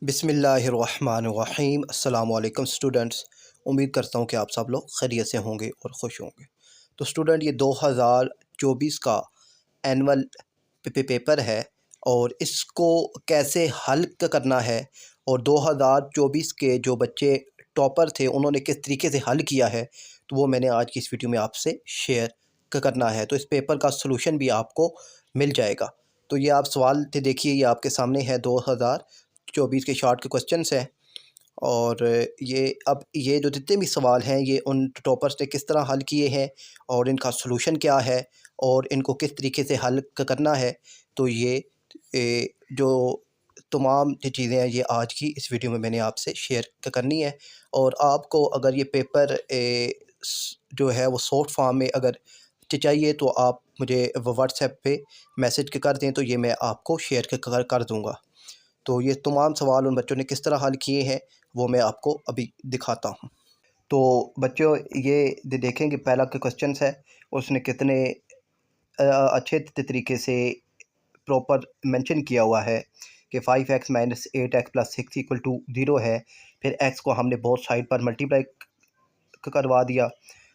बिस्मिल्लाहिर्रहमानिर्रहीम। अस्सलाम वालेकुम स्टूडेंट्स। उम्मीद करता हूँ कि आप सब लोग खैरियत से होंगे और ख़ुश होंगे। तो स्टूडेंट, ये 2024 का एनुअल पेपर है और इसको कैसे हल करना है और 2024 के जो बच्चे टॉपर थे उन्होंने किस तरीके से हल किया है, तो वो मैंने आज की इस वीडियो में आपसे शेयर करना है। तो इस पेपर का सलूशन भी आपको मिल जाएगा। तो ये आप सवाल देखिए, ये आपके सामने है 2024 के शॉर्ट के क्वेश्चंस हैं। और ये जो जितने भी सवाल हैं ये उन टॉपर्स ने किस तरह हल किए हैं और इनका सलूशन क्या है और इनको किस तरीके से हल करना है। तो जो तमाम जो चीज़ें हैं ये आज की इस वीडियो में मैंने आपसे शेयर करनी है। और आपको अगर ये पेपर जो है वो शॉर्ट फॉर्म में अगर चाहिए तो आप मुझे व्हाट्सएप पे मैसेज कर दें, तो ये मैं आपको शेयर कर दूँगा। तो ये तमाम सवाल उन बच्चों ने किस तरह हल किए हैं वो मैं आपको अभी दिखाता हूँ। तो बच्चों, ये देखें कि पहला जो क्वेश्चन है उसने कितने अच्छे तरीके से प्रॉपर मेंशन किया हुआ है कि 5x minus 8x plus 6 equal to 0 है। फिर x को हमने बोथ साइड पर मल्टीप्लाई करवा दिया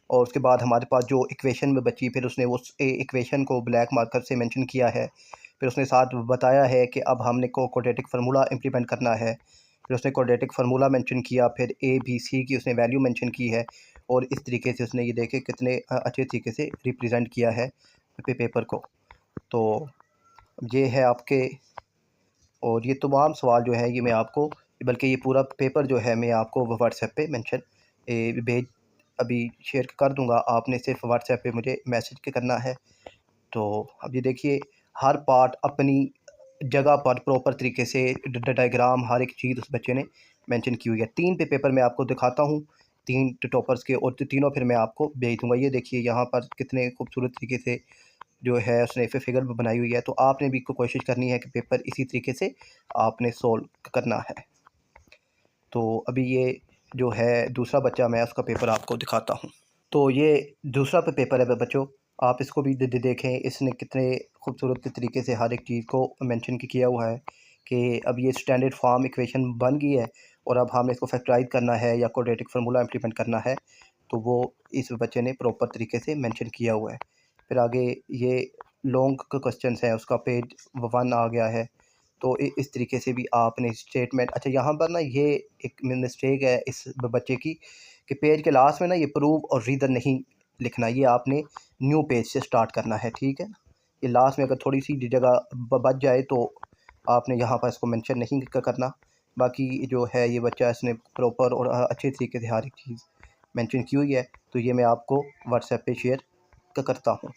और उसके बाद हमारे पास जो इक्वेशन में बची, फिर उसने उस इक्वेशन को ब्लैक मार्कर से मेंशन किया है। फिर उसने साथ बताया है कि अब हमने क्वाड्रेटिक फार्मूला इम्प्लीमेंट करना है। फिर उसने क्वाड्रेटिक फार्मूला मेंशन किया, फिर ए बी सी की उसने वैल्यू मेंशन की है। और इस तरीके से उसने ये देखे कितने अच्छे तरीके से रिप्रेजेंट किया है पेपर को। तो ये है आपके, और ये तमाम सवाल जो है ये मैं आपको, बल्कि ये पूरा पेपर जो है मैं आपको व्हाट्सएप पे मेंशन भेज अभी शेयर कर दूंगा। आपने सिर्फ व्हाट्सएप पे मुझे मैसेज करना है। तो अब ये देखिए, हर पार्ट अपनी जगह पर प्रॉपर तरीके से डायग्राम हर एक चीज़ उस बच्चे ने मेंशन की हुई है। 3 पेपर मैं आपको दिखाता हूँ, 3 टॉपर्स के, और तीनों फिर मैं आपको भेज दूँगा। ये देखिए यहाँ पर कितने खूबसूरत तरीके से जो है उसने फिगर भी बनाई हुई है। तो आपने भी कोशिश करनी है कि पेपर इसी तरीके से आपने सोल्व करना है। तो अभी ये जो है दूसरा बच्चा, मैं उसका पेपर आपको दिखाता हूँ। तो ये दूसरा पेपर है बच्चों, आप इसको भी देखें, इसने कितने खूबसूरत तरीके से हर एक चीज़ को मेंशन किया हुआ है कि अब ये स्टैंडर्ड फॉर्म इक्वेशन बन गई है और अब हमने इसको फैक्टराइज करना है या क्वाड्रेटिक फार्मूला इम्प्लीमेंट करना है। तो वो इस बच्चे ने प्रॉपर तरीके से मेंशन किया हुआ है। फिर आगे ये लॉन्ग क्वेश्चन है, उसका पेज 1 आ गया है। तो इस तरीके से भी आपने स्टेटमेंट, अच्छा यहाँ पर ना ये एक मिस्टेक है इस बच्चे की कि पेज के लास्ट में ना ये प्रूव और रीज़न नहीं लिखना, ये आपने न्यू पेज से स्टार्ट करना है, ठीक है। ये लास्ट में अगर थोड़ी सी जगह बच जाए तो आपने यहाँ पर इसको मेंशन नहीं करना। बाकी जो है ये बच्चा, इसने प्रॉपर और अच्छे तरीके से हर एक चीज़ मेंशन की हुई है। तो ये मैं आपको व्हाट्सएप पे शेयर करता हूँ।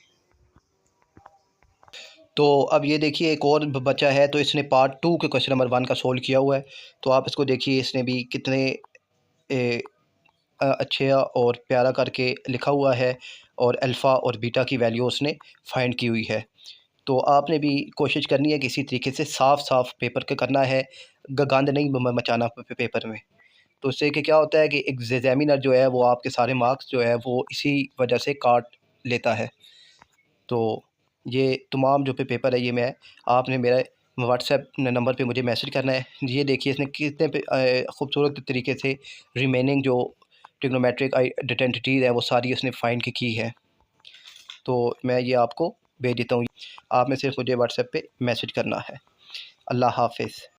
तो अब ये देखिए एक और बच्चा है, तो इसने पार्ट 2 के क्वेश्चन नंबर 1 का सोल्व किया हुआ है। तो आप इसको देखिए, इसने भी कितने अच्छे और प्यारा करके लिखा हुआ है और अल्फ़ा और बीटा की वैल्यू उसने फाइंड की हुई है। तो आपने भी कोशिश करनी है कि इसी तरीके से साफ पेपर का करना है, गंद नहीं मचाना पेपर में। तो उससे कि क्या होता है कि एग्जामिनर जो है वो आपके सारे मार्क्स जो है वो इसी वजह से काट लेता है। तो ये तमाम जो पेपर है ये मैं, आपने मेरा व्हाट्सएप नंबर पे मुझे मैसेज करना है। ये देखिए इसने कितने खूबसूरत तरीके से रिमेनिंग जो ट्रिग्नोमेट्रिक आइडेंटिटीज़ है वो सारी उसने फाइंड की है। तो मैं ये आपको भेज देता हूँ, आपने सिर्फ मुझे व्हाट्सएप पे मैसेज करना है। अल्लाह हाफ़िज़।